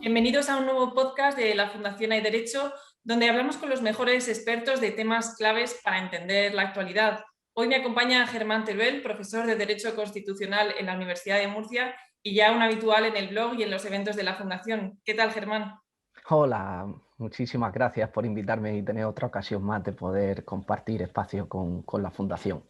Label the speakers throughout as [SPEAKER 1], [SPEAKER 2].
[SPEAKER 1] Bienvenidos a un nuevo podcast de la Fundación Hay Derecho, donde hablamos con los mejores expertos de temas claves para entender la actualidad. Hoy me acompaña Germán Teruel, profesor de Derecho Constitucional en la Universidad de Murcia y ya un habitual en el blog y en los eventos de la Fundación. ¿Qué tal, Germán?
[SPEAKER 2] Hola, muchísimas gracias por invitarme y tener otra ocasión más de poder compartir espacio con la Fundación.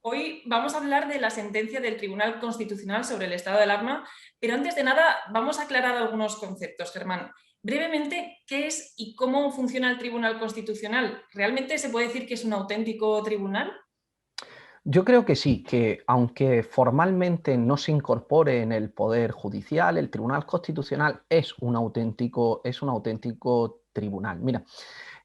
[SPEAKER 1] Hoy vamos a hablar de la sentencia del Tribunal Constitucional sobre el estado de alarma, pero antes de nada vamos a aclarar algunos conceptos, Germán. Brevemente, ¿qué es y cómo funciona el Tribunal Constitucional? ¿Realmente se puede decir que es un auténtico tribunal?
[SPEAKER 2] Yo creo que sí, que aunque formalmente no se incorpore en el Poder Judicial, el Tribunal Constitucional es un auténtico tribunal. Mira,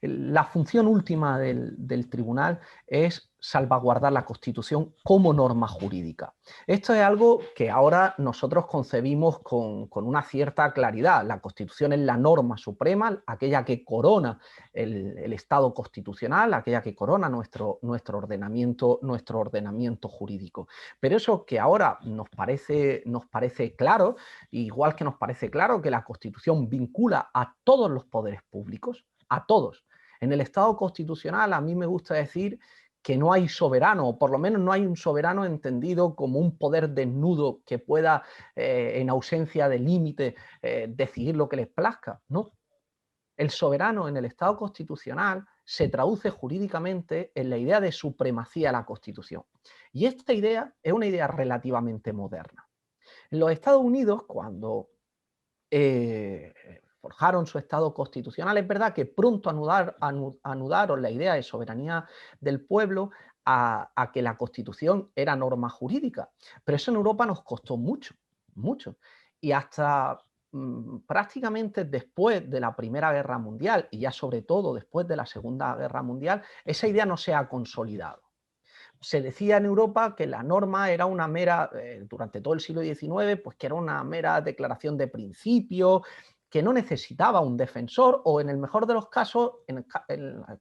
[SPEAKER 2] la función última del tribunal es salvaguardar la Constitución como norma jurídica. Esto es algo que ahora nosotros concebimos con una cierta claridad. La Constitución es la norma suprema, aquella que corona el Estado constitucional, aquella que corona nuestro ordenamiento jurídico. Pero eso que ahora nos parece claro, igual que nos parece claro que la Constitución vincula a todos los poderes públicos, a todos. En el Estado constitucional a mí me gusta decir que no hay soberano, o por lo menos no hay un soberano entendido como un poder desnudo que pueda, en ausencia de límite, decidir lo que les plazca. No. El soberano en el Estado constitucional se traduce jurídicamente en la idea de supremacía de la Constitución. Y esta idea es una idea relativamente moderna. En los Estados Unidos, cuando eh, forjaron su Estado constitucional, es verdad que pronto anudaron la idea de soberanía del pueblo a que la Constitución era norma jurídica. Pero eso en Europa nos costó mucho, mucho. Y hasta prácticamente después de la Primera Guerra Mundial y ya sobre todo después de la Segunda Guerra Mundial, esa idea no se ha consolidado. Se decía en Europa que la norma era una mera, durante todo el siglo XIX, pues que era una mera declaración de principio, que no necesitaba un defensor o en el mejor de los casos,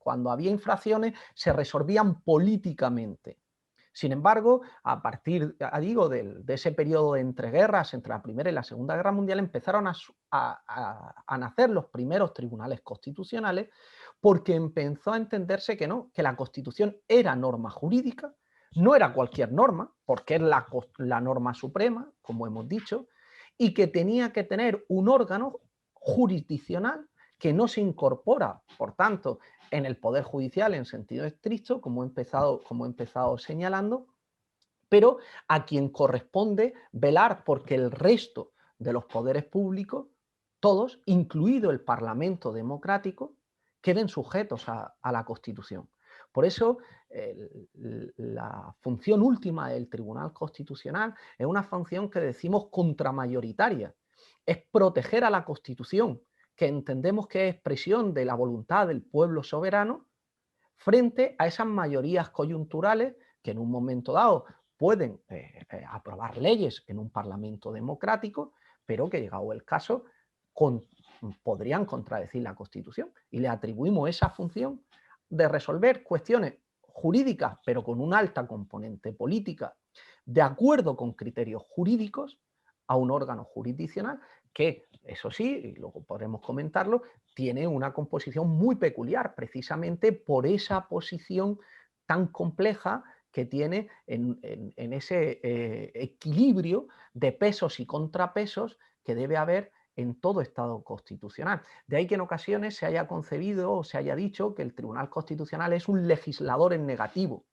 [SPEAKER 2] cuando había infracciones, se resolvían políticamente. Sin embargo, a partir, digo, de ese periodo de entreguerras, entre la Primera y la Segunda Guerra Mundial, empezaron a nacer los primeros tribunales constitucionales porque empezó a entenderse que no, que la Constitución era norma jurídica, no era cualquier norma, porque es la norma suprema, como hemos dicho, y que tenía que tener un órgano jurisdiccional que no se incorpora, por tanto, en el Poder Judicial en sentido estricto, como he empezado señalando, pero a quien corresponde velar porque el resto de los poderes públicos, todos, incluido el Parlamento democrático, queden sujetos a la Constitución. Por eso, la función última del Tribunal Constitucional es una función que decimos contramayoritaria, es proteger a la Constitución, que entendemos que es expresión de la voluntad del pueblo soberano, frente a esas mayorías coyunturales que en un momento dado pueden aprobar leyes en un parlamento democrático, pero que llegado el caso con, podrían contradecir la Constitución. Y le atribuimos esa función de resolver cuestiones jurídicas, pero con una alta componente política, de acuerdo con criterios jurídicos, a un órgano jurisdiccional que, eso sí, y luego podremos comentarlo, tiene una composición muy peculiar, precisamente por esa posición tan compleja que tiene en ese equilibrio de pesos y contrapesos que debe haber en todo Estado constitucional. De ahí que en ocasiones se haya concebido o se haya dicho que el Tribunal Constitucional es un legislador en negativo.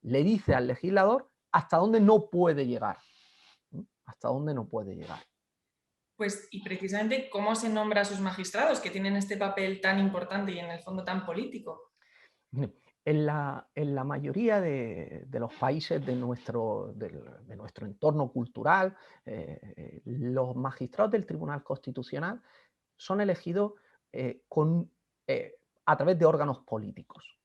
[SPEAKER 2] Le dice al legislador hasta dónde no puede llegar. Hasta dónde no puede llegar.
[SPEAKER 1] Pues, y precisamente, ¿cómo se nombra a sus magistrados que tienen este papel tan importante y en el fondo tan político?
[SPEAKER 2] En la mayoría de los países de nuestro entorno cultural, los magistrados del Tribunal Constitucional son elegidos eh, a través de órganos políticos,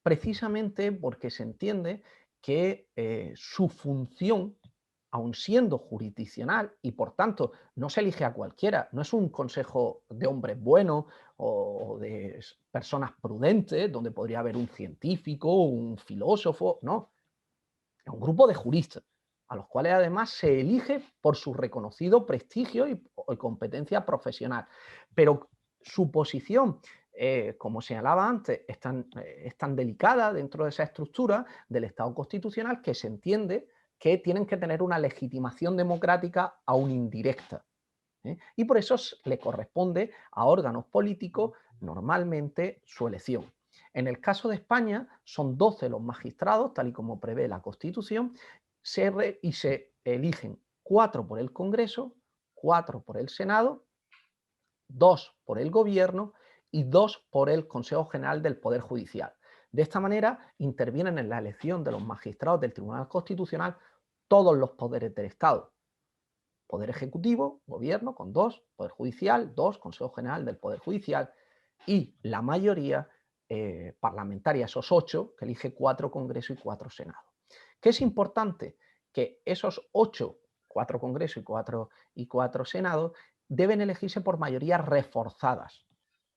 [SPEAKER 2] precisamente porque se entiende que su función, aun siendo jurisdiccional y por tanto no se elige a cualquiera, no es un consejo de hombres buenos o de personas prudentes, donde podría haber un científico, un filósofo, no, es un grupo de juristas, a los cuales además se elige por su reconocido prestigio y competencia profesional. Pero su posición, como señalaba antes, es tan delicada dentro de esa estructura del Estado constitucional que se entiende que tienen que tener una legitimación democrática aún indirecta. Y por eso le corresponde a órganos políticos normalmente su elección. En el caso de España son 12 los magistrados, tal y como prevé la Constitución, y se eligen 4 por el Congreso, 4 por el Senado, 2 por el Gobierno y 2 por el Consejo General del Poder Judicial. De esta manera intervienen en la elección de los magistrados del Tribunal Constitucional todos los poderes del Estado. Poder Ejecutivo, Gobierno con 2, Poder Judicial, 2, Consejo General del Poder Judicial y la mayoría parlamentaria, esos 8, que elige 4 Congresos y 4 Senados. ¿Qué es importante? Que esos 8, 4 Congresos y 4 Senados, deben elegirse por mayorías reforzadas.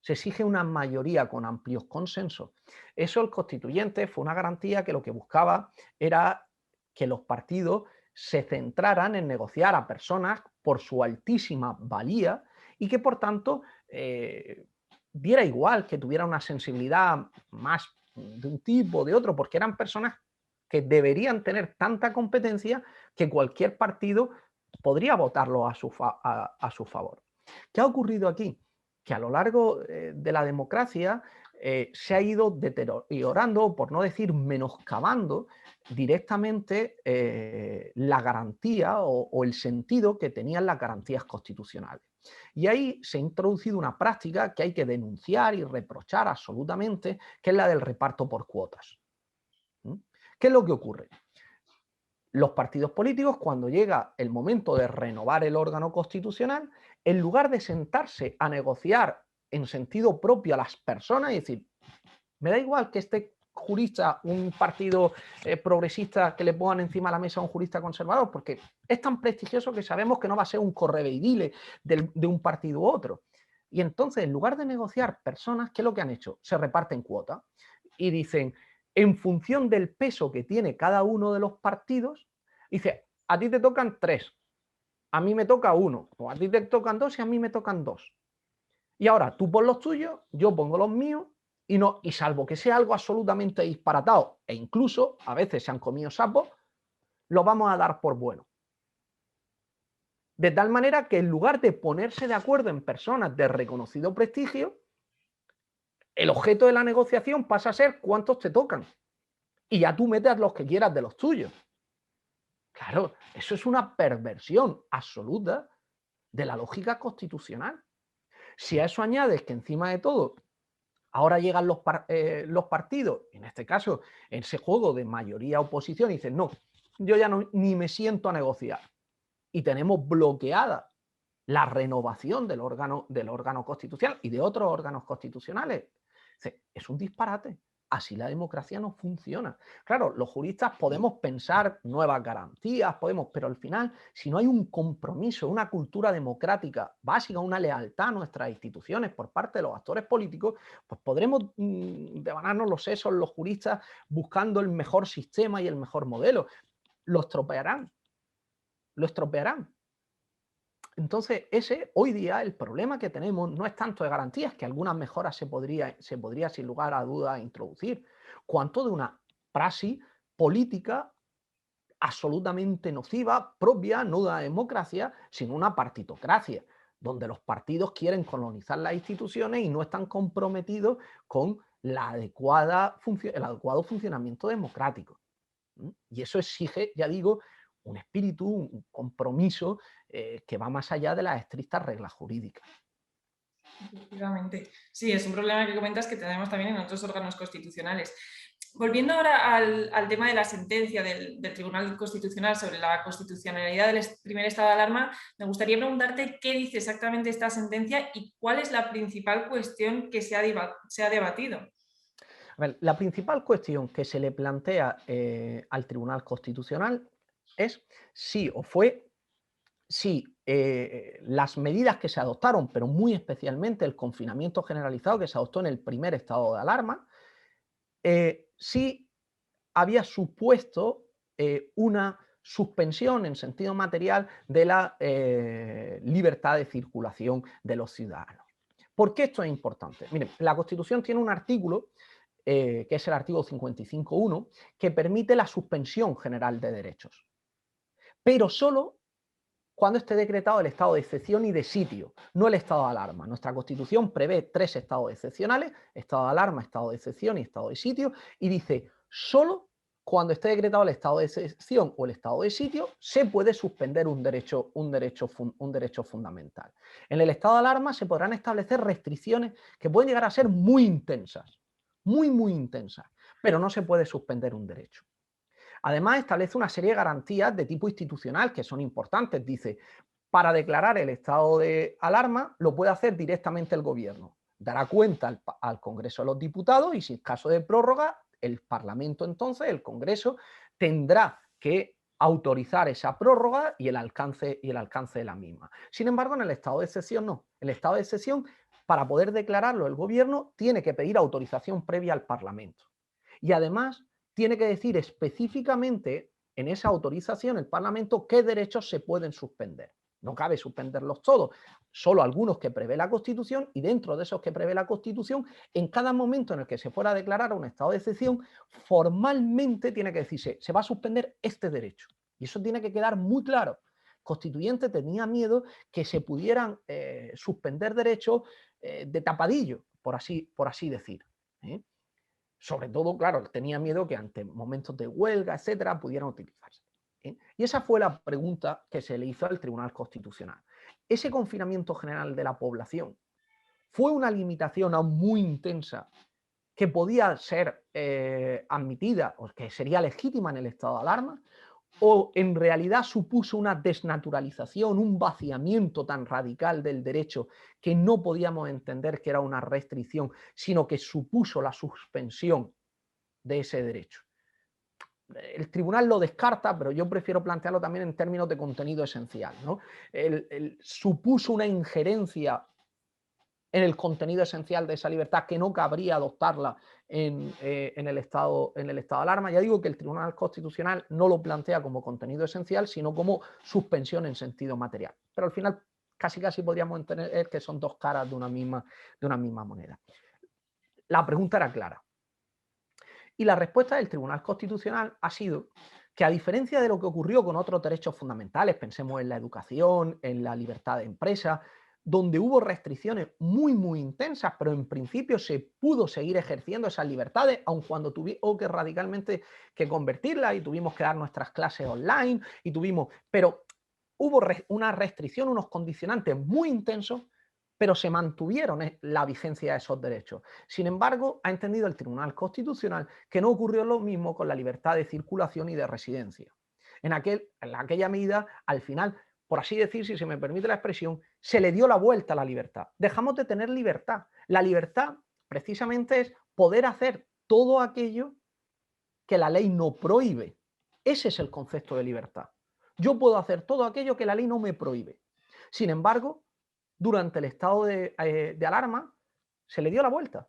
[SPEAKER 2] Se exige una mayoría con amplios consensos. Eso el constituyente fue una garantía que lo que buscaba era que los partidos se centraran en negociar a personas por su altísima valía y que por tanto diera igual que tuviera una sensibilidad más de un tipo o de otro, porque eran personas que deberían tener tanta competencia que cualquier partido podría votarlo a su favor. ¿Qué ha ocurrido aquí? Que a lo largo de la democracia se ha ido deteriorando, por no decir menoscabando, directamente la garantía o el sentido que tenían las garantías constitucionales. Y ahí se ha introducido una práctica que hay que denunciar y reprochar absolutamente, que es la del reparto por cuotas. ¿Qué es lo que ocurre? Los partidos políticos, cuando llega el momento de renovar el órgano constitucional, en lugar de sentarse a negociar en sentido propio a las personas y decir, me da igual que este jurista, un partido progresista, que le pongan encima de la mesa a un jurista conservador, porque es tan prestigioso que sabemos que no va a ser un correveidile de un partido u otro. Y entonces, en lugar de negociar personas, ¿qué es lo que han hecho? Se reparten cuotas y dicen, en función del peso que tiene cada uno de los partidos, dice, a ti te tocan 3, a mí me toca 1, o a ti te tocan 2 y a mí me tocan 2. Y ahora tú pon los tuyos, yo pongo los míos, y salvo que sea algo absolutamente disparatado, e incluso a veces se han comido sapos, lo vamos a dar por bueno. De tal manera que en lugar de ponerse de acuerdo en personas de reconocido prestigio, el objeto de la negociación pasa a ser cuántos te tocan. Y ya tú metes los que quieras de los tuyos. Claro, eso es una perversión absoluta de la lógica constitucional. Si a eso añades que encima de todo ahora llegan los partidos, en este caso, en ese juego de mayoría-oposición, y dicen, no, yo ya ni me siento a negociar. Y tenemos bloqueada la renovación del órgano constitucional y de otros órganos constitucionales. Es un disparate. Así la democracia no funciona. Claro, los juristas podemos pensar nuevas garantías, pero al final, si no hay un compromiso, una cultura democrática básica, una lealtad a nuestras instituciones por parte de los actores políticos, pues podremos devanarnos los sesos los juristas buscando el mejor sistema y el mejor modelo. Lo estropearán. Lo estropearán. Entonces, hoy día el problema que tenemos no es tanto de garantías, que algunas mejoras se podría sin lugar a dudas introducir, cuanto de una praxis política absolutamente nociva, propia no de la democracia, sino una partitocracia, donde los partidos quieren colonizar las instituciones y no están comprometidos con el adecuado funcionamiento democrático. Y eso exige, ya digo, un espíritu, un compromiso que va más allá de las estrictas reglas jurídicas.
[SPEAKER 1] Efectivamente. Sí, es un problema que comentas que tenemos también en otros órganos constitucionales. Volviendo ahora al tema de la sentencia del Tribunal Constitucional sobre la constitucionalidad del primer estado de alarma, me gustaría preguntarte qué dice exactamente esta sentencia y cuál es la principal cuestión que se ha debatido.
[SPEAKER 2] A ver, la principal cuestión que se le plantea al Tribunal Constitucional es si las medidas que se adoptaron, pero muy especialmente el confinamiento generalizado que se adoptó en el primer estado de alarma, si había supuesto una suspensión en sentido material de la libertad de circulación de los ciudadanos. ¿Por qué esto es importante? Miren, la Constitución tiene un artículo, que es el artículo 55.1, que permite la suspensión general de derechos, pero solo cuando esté decretado el estado de excepción y de sitio, no el estado de alarma. Nuestra Constitución prevé 3 estados excepcionales: estado de alarma, estado de excepción y estado de sitio, y dice, solo cuando esté decretado el estado de excepción o el estado de sitio se puede suspender un derecho fundamental. En el estado de alarma se podrán establecer restricciones que pueden llegar a ser muy intensas, muy intensas, pero no se puede suspender un derecho. Además, establece una serie de garantías de tipo institucional que son importantes. Dice, para declarar el estado de alarma lo puede hacer directamente el gobierno. Dará cuenta al Congreso de los Diputados y, si en caso de prórroga, el Parlamento, entonces, el Congreso, tendrá que autorizar esa prórroga y el alcance de la misma. Sin embargo, en el estado de excepción no. El estado de excepción, para poder declararlo el gobierno, tiene que pedir autorización previa al Parlamento. Y además tiene que decir específicamente en esa autorización el Parlamento qué derechos se pueden suspender. No cabe suspenderlos todos, solo algunos que prevé la Constitución, y dentro de esos que prevé la Constitución, en cada momento en el que se fuera a declarar un estado de excepción, formalmente tiene que decirse, se va a suspender este derecho. Y eso tiene que quedar muy claro. Constituyente tenía miedo que se pudieran suspender derechos de tapadillo, por así decir. Sobre todo, claro, tenía miedo que ante momentos de huelga, etcétera, pudieran utilizarse. Y esa fue la pregunta que se le hizo al Tribunal Constitucional. ¿Ese confinamiento general de la población fue una limitación aún muy intensa que podía ser admitida o que sería legítima en el estado de alarma? ¿O en realidad supuso una desnaturalización, un vaciamiento tan radical del derecho que no podíamos entender que era una restricción, sino que supuso la suspensión de ese derecho? El tribunal lo descarta, pero yo prefiero plantearlo también en términos de contenido esencial, ¿no? Supuso una injerencia en el contenido esencial de esa libertad que no cabría adoptarla en el estado de alarma. Ya digo que el Tribunal Constitucional no lo plantea como contenido esencial, sino como suspensión en sentido material. Pero al final casi podríamos entender que son dos caras de una misma moneda. La pregunta era clara. Y la respuesta del Tribunal Constitucional ha sido que, a diferencia de lo que ocurrió con otros derechos fundamentales, pensemos en la educación, en la libertad de empresa, donde hubo restricciones muy intensas, pero en principio se pudo seguir ejerciendo esas libertades, aun cuando tuvimos que radicalmente que convertirlas y tuvimos que dar nuestras clases online, pero hubo una restricción, unos condicionantes muy intensos, pero se mantuvieron la vigencia de esos derechos. Sin embargo, ha entendido el Tribunal Constitucional que no ocurrió lo mismo con la libertad de circulación y de residencia. En aquella medida, al final, por así decir, si se me permite la expresión, se le dio la vuelta a la libertad. Dejamos de tener libertad. La libertad, precisamente, es poder hacer todo aquello que la ley no prohíbe. Ese es el concepto de libertad. Yo puedo hacer todo aquello que la ley no me prohíbe. Sin embargo, durante el estado de alarma se le dio la vuelta.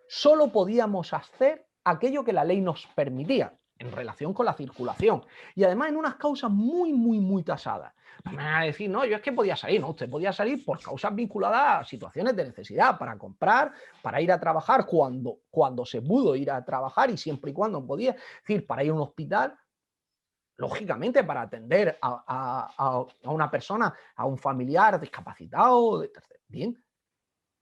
[SPEAKER 2] Solo podíamos hacer aquello que la ley nos permitía en relación con la circulación, y además en unas causas muy tasadas. No me van a decir, no, yo es que podía salir. No, usted podía salir por causas vinculadas a situaciones de necesidad, para comprar, para ir a trabajar cuando se pudo ir a trabajar y siempre y cuando podía, es decir, para ir a un hospital, lógicamente para atender a una persona, a un familiar discapacitado, bien.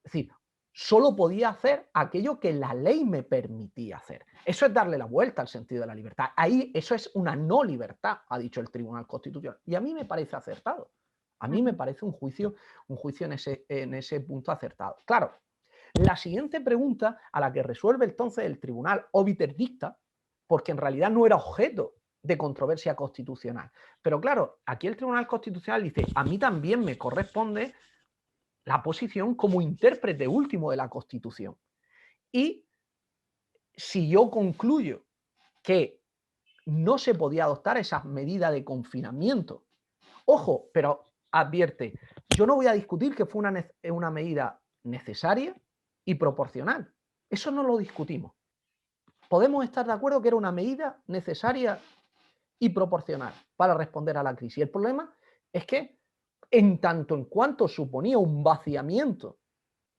[SPEAKER 2] Es decir, solo podía hacer aquello que la ley me permitía hacer. Eso es darle la vuelta al sentido de la libertad. Ahí eso es una no libertad, ha dicho el Tribunal Constitucional. Y a mí me parece acertado. A mí me parece un juicio en ese punto acertado. Claro, la siguiente pregunta a la que resuelve entonces el tribunal obiter dicta, porque en realidad no era objeto de controversia constitucional. Pero claro, aquí el Tribunal Constitucional dice, a mí también me corresponde la posición como intérprete último de la Constitución. Y si yo concluyo que no se podía adoptar esa medida de confinamiento, ojo, pero advierte, yo no voy a discutir que fue una medida necesaria y proporcional. Eso no lo discutimos. Podemos estar de acuerdo que era una medida necesaria y proporcional para responder a la crisis. El problema es que, en tanto en cuanto suponía un vaciamiento,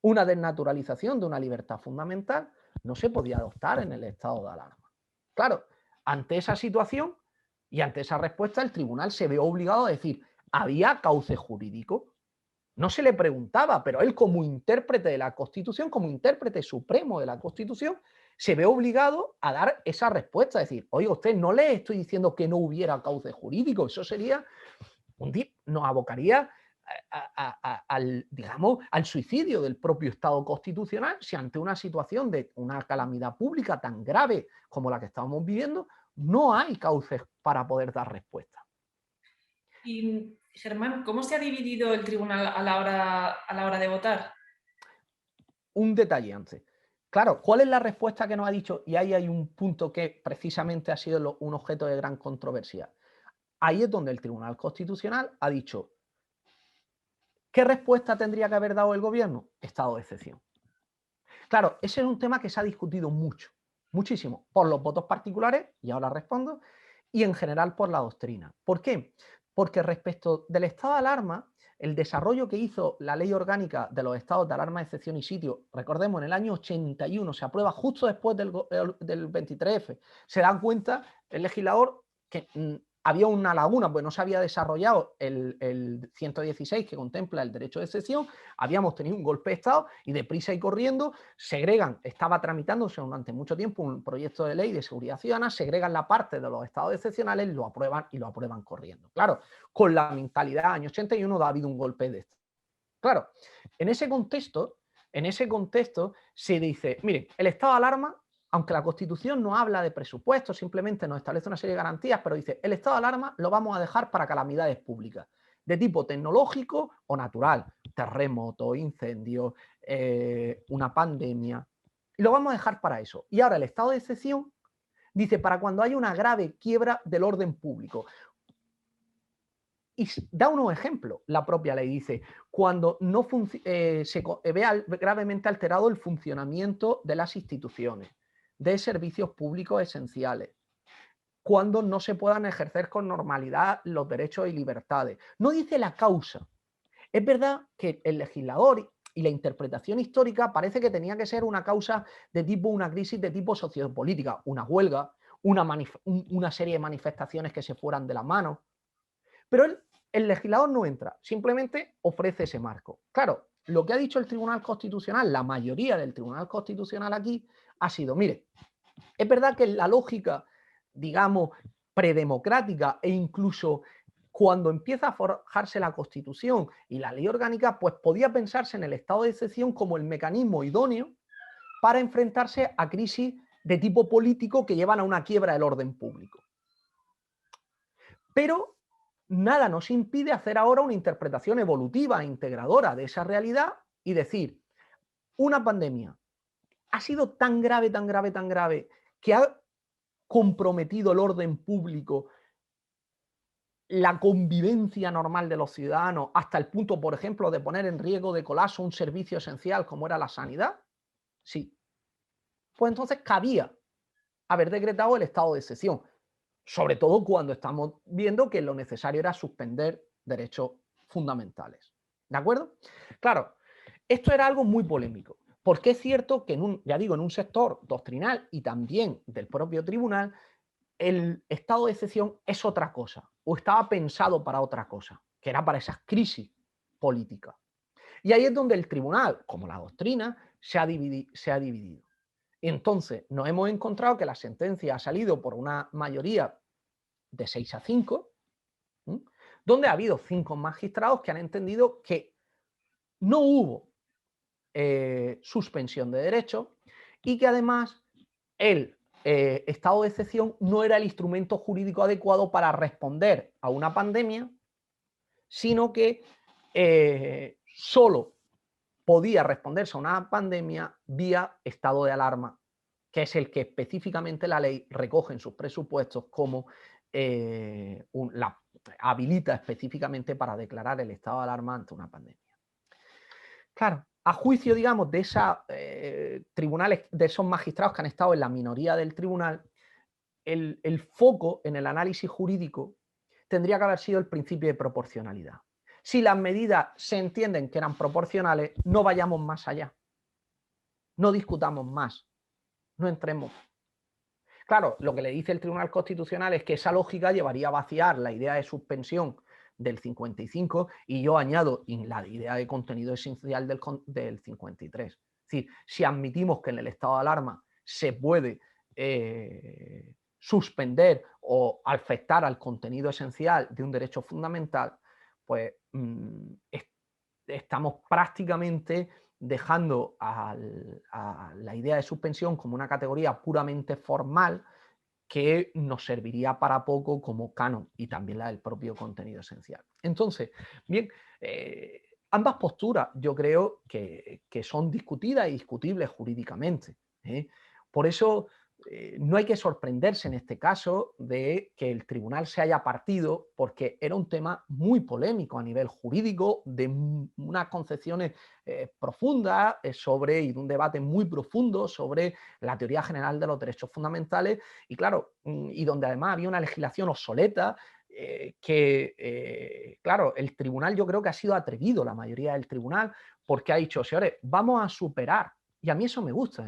[SPEAKER 2] una desnaturalización de una libertad fundamental, no se podía adoptar en el estado de alarma. Claro, ante esa situación y ante esa respuesta, el tribunal se ve obligado a decir, ¿había cauce jurídico? No se le preguntaba, pero él, como intérprete de la Constitución, como intérprete supremo de la Constitución, se ve obligado a dar esa respuesta, es decir, oiga, usted, no le estoy diciendo que no hubiera cauce jurídico, eso sería nos abocaría al, digamos, al suicidio del propio Estado constitucional si ante una situación de una calamidad pública tan grave como la que estamos viviendo, no hay cauces para poder dar respuesta.
[SPEAKER 1] Y, Germán, ¿cómo se ha dividido el tribunal a la hora de votar?
[SPEAKER 2] Un detalle antes. Claro, ¿cuál es la respuesta que nos ha dicho? Y ahí hay un punto que precisamente ha sido un objeto de gran controversia. Ahí es donde el Tribunal Constitucional ha dicho, ¿qué respuesta tendría que haber dado el gobierno? Estado de excepción. Claro, ese es un tema que se ha discutido mucho, muchísimo, por los votos particulares, y ahora respondo, y en general por la doctrina. ¿Por qué? Porque respecto del estado de alarma, el desarrollo que hizo la ley orgánica de los estados de alarma, excepción y sitio, recordemos, en el año 81, se aprueba justo después del 23F, se dan cuenta el legislador que había una laguna, pues no se había desarrollado el 116 que contempla el derecho de excepción, habíamos tenido un golpe de Estado y deprisa y corriendo segregan, estaba tramitándose durante mucho tiempo un proyecto de ley de seguridad ciudadana, segregan la parte de los estados excepcionales, lo aprueban y lo aprueban corriendo. Claro, con la mentalidad año 81 ha habido un golpe de Estado. Claro, en ese contexto se dice, mire, el estado de alarma, aunque la Constitución no habla de presupuesto, simplemente nos establece una serie de garantías, pero dice, el estado de alarma lo vamos a dejar para calamidades públicas, de tipo tecnológico o natural, terremoto, incendio, una pandemia, y lo vamos a dejar para eso. Y ahora el estado de excepción dice, para cuando haya una grave quiebra del orden público. Y da unos ejemplos, la propia ley dice, cuando no se vea gravemente alterado el funcionamiento de las instituciones, de servicios públicos esenciales, cuando no se puedan ejercer con normalidad los derechos y libertades. No dice la causa. Es verdad que el legislador y la interpretación histórica parece que tenía que ser una causa de tipo, una crisis de tipo sociopolítica, una huelga, una serie de manifestaciones que se fueran de la mano. Pero el legislador no entra, simplemente ofrece ese marco. Claro, lo que ha dicho el Tribunal Constitucional, la mayoría del Tribunal Constitucional aquí, ha sido, mire, es verdad que la lógica, digamos, predemocrática e incluso cuando empieza a forjarse la Constitución y la ley orgánica, pues podía pensarse en el estado de excepción como el mecanismo idóneo para enfrentarse a crisis de tipo político que llevan a una quiebra del orden público. Pero nada nos impide hacer ahora una interpretación evolutiva e integradora de esa realidad y decir, una pandemia ha sido tan grave, tan grave, tan grave, que ha comprometido el orden público, la convivencia normal de los ciudadanos, hasta el punto, por ejemplo, de poner en riesgo de colapso un servicio esencial como era la sanidad. Sí. Pues entonces cabía haber decretado el estado de excepción, sobre todo cuando estamos viendo que lo necesario era suspender derechos fundamentales. ¿De acuerdo? Claro, esto era algo muy polémico, porque es cierto que en un sector doctrinal y también del propio tribunal, el estado de excepción es otra cosa, o estaba pensado para otra cosa, que era para esas crisis políticas. Y ahí es donde el tribunal, como la doctrina, se ha dividido. Entonces, nos hemos encontrado que la sentencia ha salido por una mayoría de 6-5, donde ha habido 5 magistrados que han entendido que no hubo suspensión de derechos y que además el estado de excepción no era el instrumento jurídico adecuado para responder a una pandemia, sino que solo podía responderse a una pandemia vía estado de alarma, que es el que específicamente la ley recoge en sus presupuestos como habilita específicamente para declarar el estado de alarma ante una pandemia. Claro, a juicio, digamos, de esos magistrados que han estado en la minoría del tribunal, el foco en el análisis jurídico tendría que haber sido el principio de proporcionalidad. Si las medidas se entienden que eran proporcionales, no vayamos más allá, no discutamos más, no entremos. Claro, lo que le dice el Tribunal Constitucional es que esa lógica llevaría a vaciar la idea de suspensión del 55 y yo añado la idea de contenido esencial del 53. Es decir, si admitimos que en el estado de alarma se puede suspender o afectar al contenido esencial de un derecho fundamental, pues estamos prácticamente dejando a la idea de suspensión como una categoría puramente formal que nos serviría para poco como canon y también la del propio contenido esencial. Entonces, bien, ambas posturas yo creo que son discutidas y discutibles jurídicamente. Por eso no hay que sorprenderse en este caso de que el tribunal se haya partido, porque era un tema muy polémico a nivel jurídico, de unas concepciones profundas sobre, y de un debate muy profundo sobre la teoría general de los derechos fundamentales, y claro, y donde además había una legislación obsoleta, claro, el tribunal yo creo que ha sido atrevido, la mayoría del tribunal, porque ha dicho, señores, vamos a superar, y a mí eso me gusta,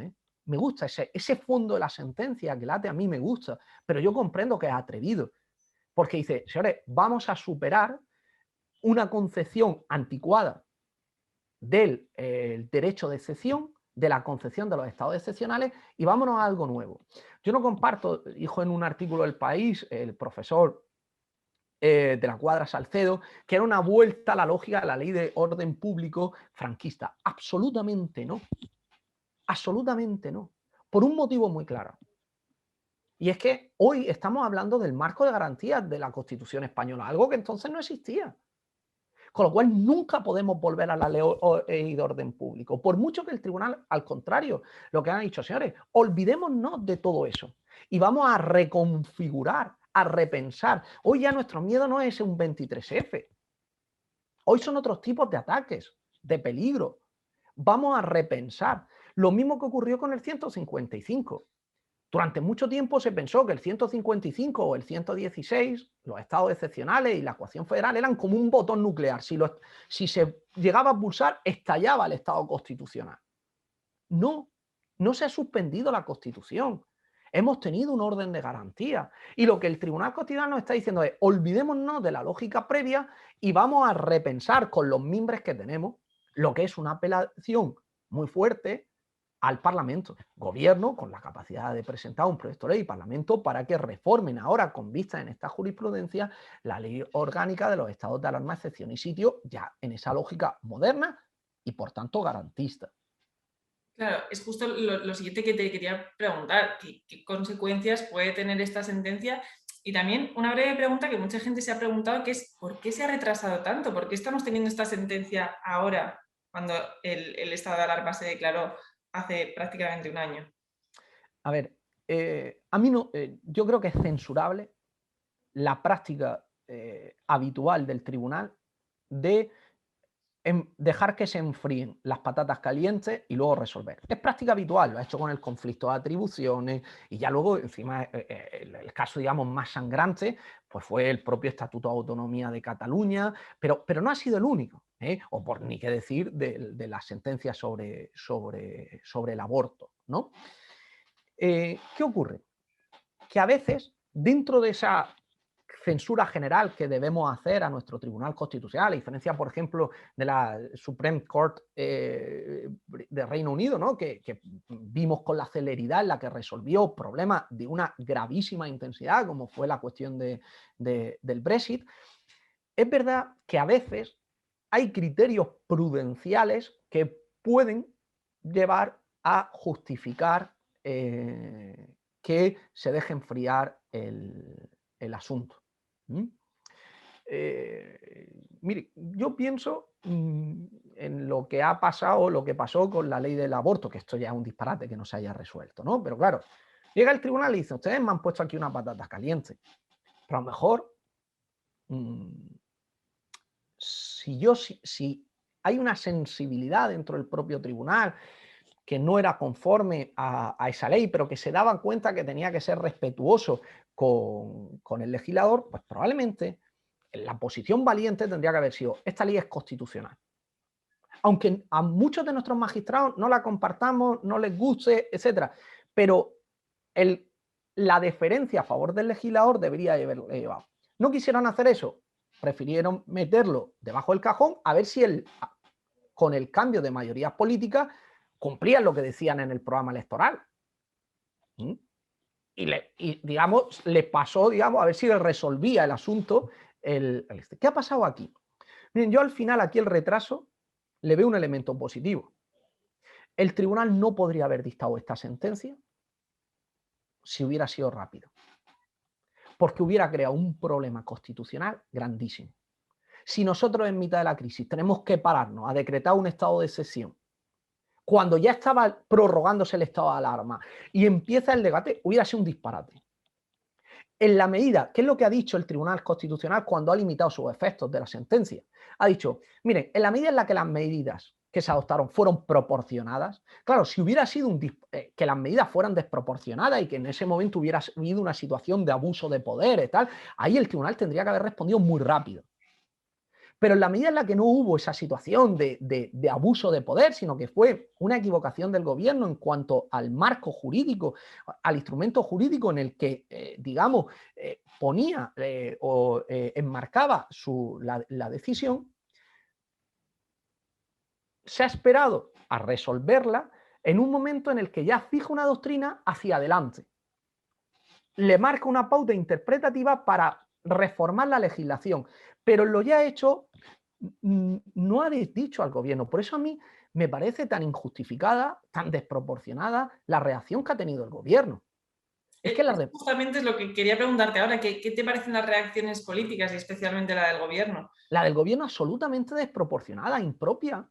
[SPEAKER 2] me gusta ese fondo de la sentencia que late, a mí me gusta, pero yo comprendo que es atrevido, porque dice, señores, vamos a superar una concepción anticuada del derecho de excepción, de la concepción de los estados excepcionales, y vámonos a algo nuevo. Yo no comparto, dijo en un artículo del País el profesor de la Cuadra Salcedo, que era una vuelta a la lógica de la ley de orden público franquista. Absolutamente no. Absolutamente no. Por un motivo muy claro. Y es que hoy estamos hablando del marco de garantías de la Constitución española, algo que entonces no existía. Con lo cual nunca podemos volver a la ley de orden público. Por mucho que el tribunal, al contrario, lo que han dicho, señores, olvidémonos de todo eso y vamos a reconfigurar, a repensar. Hoy ya nuestro miedo no es un 23F. Hoy son otros tipos de ataques, de peligro. Vamos a repensar. Lo mismo que ocurrió con el 155. Durante mucho tiempo se pensó que el 155 o el 116, los estados excepcionales y la ecuación federal eran como un botón nuclear. Si se llegaba a pulsar, estallaba el estado constitucional. No, no se ha suspendido la Constitución. Hemos tenido un orden de garantía. Y lo que el Tribunal Constitucional nos está diciendo es, olvidémonos de la lógica previa y vamos a repensar con los mimbres que tenemos lo que es una apelación muy fuerte al Parlamento, gobierno con la capacidad de presentar un proyecto de ley y Parlamento para que reformen ahora con vista en esta jurisprudencia la ley orgánica de los estados de alarma, excepción y sitio, ya en esa lógica moderna y por tanto garantista.
[SPEAKER 1] Claro, es justo lo siguiente que te quería preguntar, ¿qué consecuencias puede tener esta sentencia? Y también una breve pregunta que mucha gente se ha preguntado, que es ¿por qué se ha retrasado tanto? ¿Por qué estamos teniendo esta sentencia ahora, cuando el estado de alarma se declaró hace prácticamente un año?
[SPEAKER 2] A ver, a mí no, yo creo que es censurable la práctica habitual del tribunal de dejar que se enfríen las patatas calientes y luego resolver. Es práctica habitual, lo ha hecho con el conflicto de atribuciones y ya luego, encima, el caso, digamos, más sangrante, pues fue el propio Estatuto de Autonomía de Cataluña, pero no ha sido el único, o por ni qué decir de las sentencias sobre el aborto, ¿no? ¿Qué ocurre? Que a veces, dentro de esa censura general que debemos hacer a nuestro Tribunal Constitucional, a diferencia, por ejemplo, de la Supreme Court de Reino Unido, ¿no? que vimos con la celeridad en la que resolvió problemas de una gravísima intensidad, como fue la cuestión del Brexit, es verdad que a veces hay criterios prudenciales que pueden llevar a justificar que se deje enfriar el asunto. Mire, yo pienso en lo que ha pasado, lo que pasó con la ley del aborto, que esto ya es un disparate que no se haya resuelto, ¿no? Pero claro, llega el tribunal y dice, ustedes me han puesto aquí una patata caliente, pero a lo mejor si hay una sensibilidad dentro del propio tribunal que no era conforme a esa ley, pero que se daban cuenta que tenía que ser respetuoso con el legislador, pues probablemente la posición valiente tendría que haber sido: esta ley es constitucional. Aunque a muchos de nuestros magistrados no la compartamos, no les guste, etcétera, pero la deferencia a favor del legislador debería haberlo llevado. No quisieron hacer eso, prefirieron meterlo debajo del cajón a ver si con el cambio de mayorías políticas cumplían lo que decían en el programa electoral. ¿Mm? Y digamos, le pasó, digamos, a ver si le resolvía el asunto. ¿Qué ha pasado aquí? Miren, yo al final aquí el retraso le veo un elemento positivo. El tribunal no podría haber dictado esta sentencia si hubiera sido rápido, porque hubiera creado un problema constitucional grandísimo. Si nosotros en mitad de la crisis tenemos que pararnos a decretar un estado de excepción, cuando ya estaba prorrogándose el estado de alarma y empieza el debate, hubiera sido un disparate. En la medida, ¿qué es lo que ha dicho el Tribunal Constitucional cuando ha limitado sus efectos de la sentencia? Ha dicho, miren, en la medida en la que las medidas que se adoptaron fueron proporcionadas, claro, si hubiera sido que las medidas fueran desproporcionadas y que en ese momento hubiera habido una situación de abuso de poder y tal, ahí el tribunal tendría que haber respondido muy rápido. Pero en la medida en la que no hubo esa situación de abuso de poder, sino que fue una equivocación del gobierno en cuanto al marco jurídico, al instrumento jurídico en el que, digamos, ponía o enmarcaba la decisión, se ha esperado a resolverla en un momento en el que ya fija una doctrina hacia adelante. Le marca una pauta interpretativa para reformar la legislación, pero lo ya hecho no ha dicho al gobierno. Por eso a mí me parece tan injustificada, tan desproporcionada la reacción que ha tenido el gobierno. Es que
[SPEAKER 1] Justamente es lo que quería preguntarte ahora, ¿qué te parecen las reacciones políticas y especialmente la del gobierno?
[SPEAKER 2] la del gobierno absolutamente desproporcionada, impropia,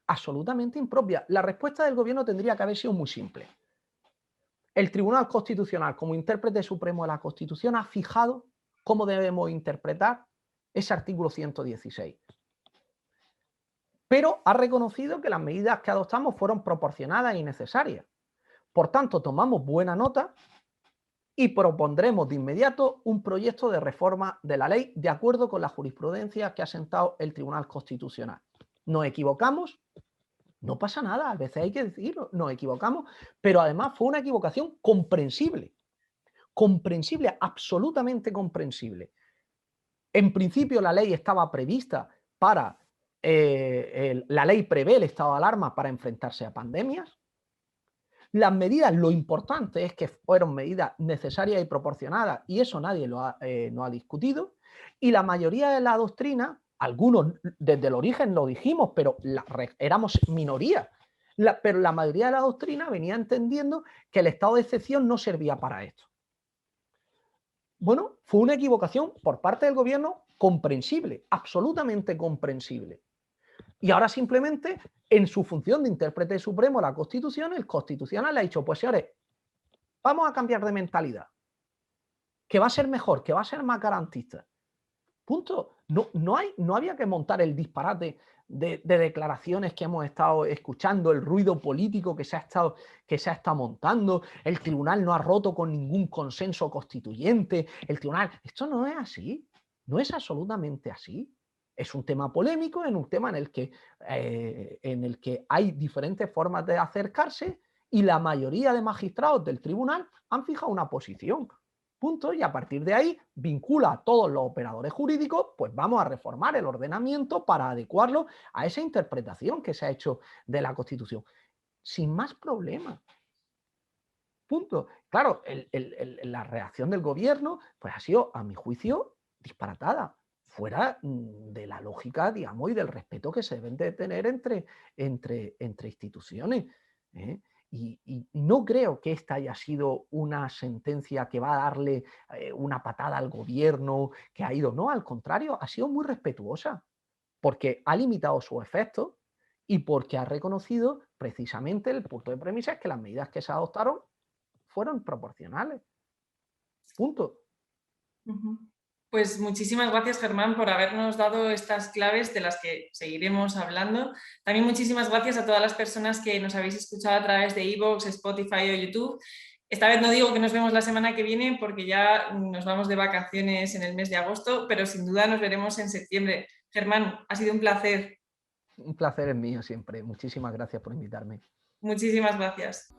[SPEAKER 2] absolutamente impropia. La respuesta del gobierno tendría que haber sido muy simple. El Tribunal Constitucional, como intérprete supremo de la Constitución, ha fijado cómo debemos interpretar ese artículo 116. Pero ha reconocido que las medidas que adoptamos fueron proporcionadas y necesarias. Por tanto, tomamos buena nota y propondremos de inmediato un proyecto de reforma de la ley de acuerdo con la jurisprudencia que ha sentado el Tribunal Constitucional. Nos equivocamos, no pasa nada, a veces hay que decirlo, nos equivocamos, pero además fue una equivocación comprensible, absolutamente comprensible. En principio la ley estaba prevista para, la ley prevé el estado de alarma para enfrentarse a pandemias. Las medidas, lo importante es que fueron medidas necesarias y proporcionadas, y eso nadie no ha discutido. Y la mayoría de la doctrina, algunos desde el origen lo dijimos, pero éramos minoría. Pero la mayoría de la doctrina venía entendiendo que el estado de excepción no servía para esto. Bueno, fue una equivocación por parte del gobierno comprensible, absolutamente comprensible. Y ahora simplemente, en su función de intérprete supremo de la Constitución, el Constitucional le ha dicho, pues señores, vamos a cambiar de mentalidad, que va a ser mejor, que va a ser más garantista. Punto. No había que montar el disparate de declaraciones que hemos estado escuchando, el ruido político que se ha estado montando, el tribunal no ha roto con ningún consenso constituyente, el tribunal, esto no es así, no es absolutamente así. Es un tema polémico, en un tema en el que hay diferentes formas de acercarse y la mayoría de magistrados del tribunal han fijado una posición. Punto, y a partir de ahí vincula a todos los operadores jurídicos, pues vamos a reformar el ordenamiento para adecuarlo a esa interpretación que se ha hecho de la Constitución. Sin más problemas. Punto. Claro, la reacción del gobierno pues ha sido, a mi juicio, disparatada, fuera de la lógica, digamos, y del respeto que se deben de tener entre instituciones. ¿Eh? Y no creo que esta haya sido una sentencia que va a darle una patada al gobierno, que ha ido, no, al contrario, ha sido muy respetuosa, porque ha limitado sus efectos y porque ha reconocido precisamente el punto de premisa es que las medidas que se adoptaron fueron proporcionales. Punto.
[SPEAKER 1] Pues muchísimas gracias, Germán, por habernos dado estas claves de las que seguiremos hablando. También muchísimas gracias a todas las personas que nos habéis escuchado a través de iVoox, Spotify o YouTube. Esta vez no digo que nos vemos la semana que viene porque ya nos vamos de vacaciones en el mes de agosto, pero sin duda nos veremos en septiembre. Germán, ha sido un placer.
[SPEAKER 2] Un placer es mío siempre. Muchísimas gracias por invitarme.
[SPEAKER 1] Muchísimas gracias.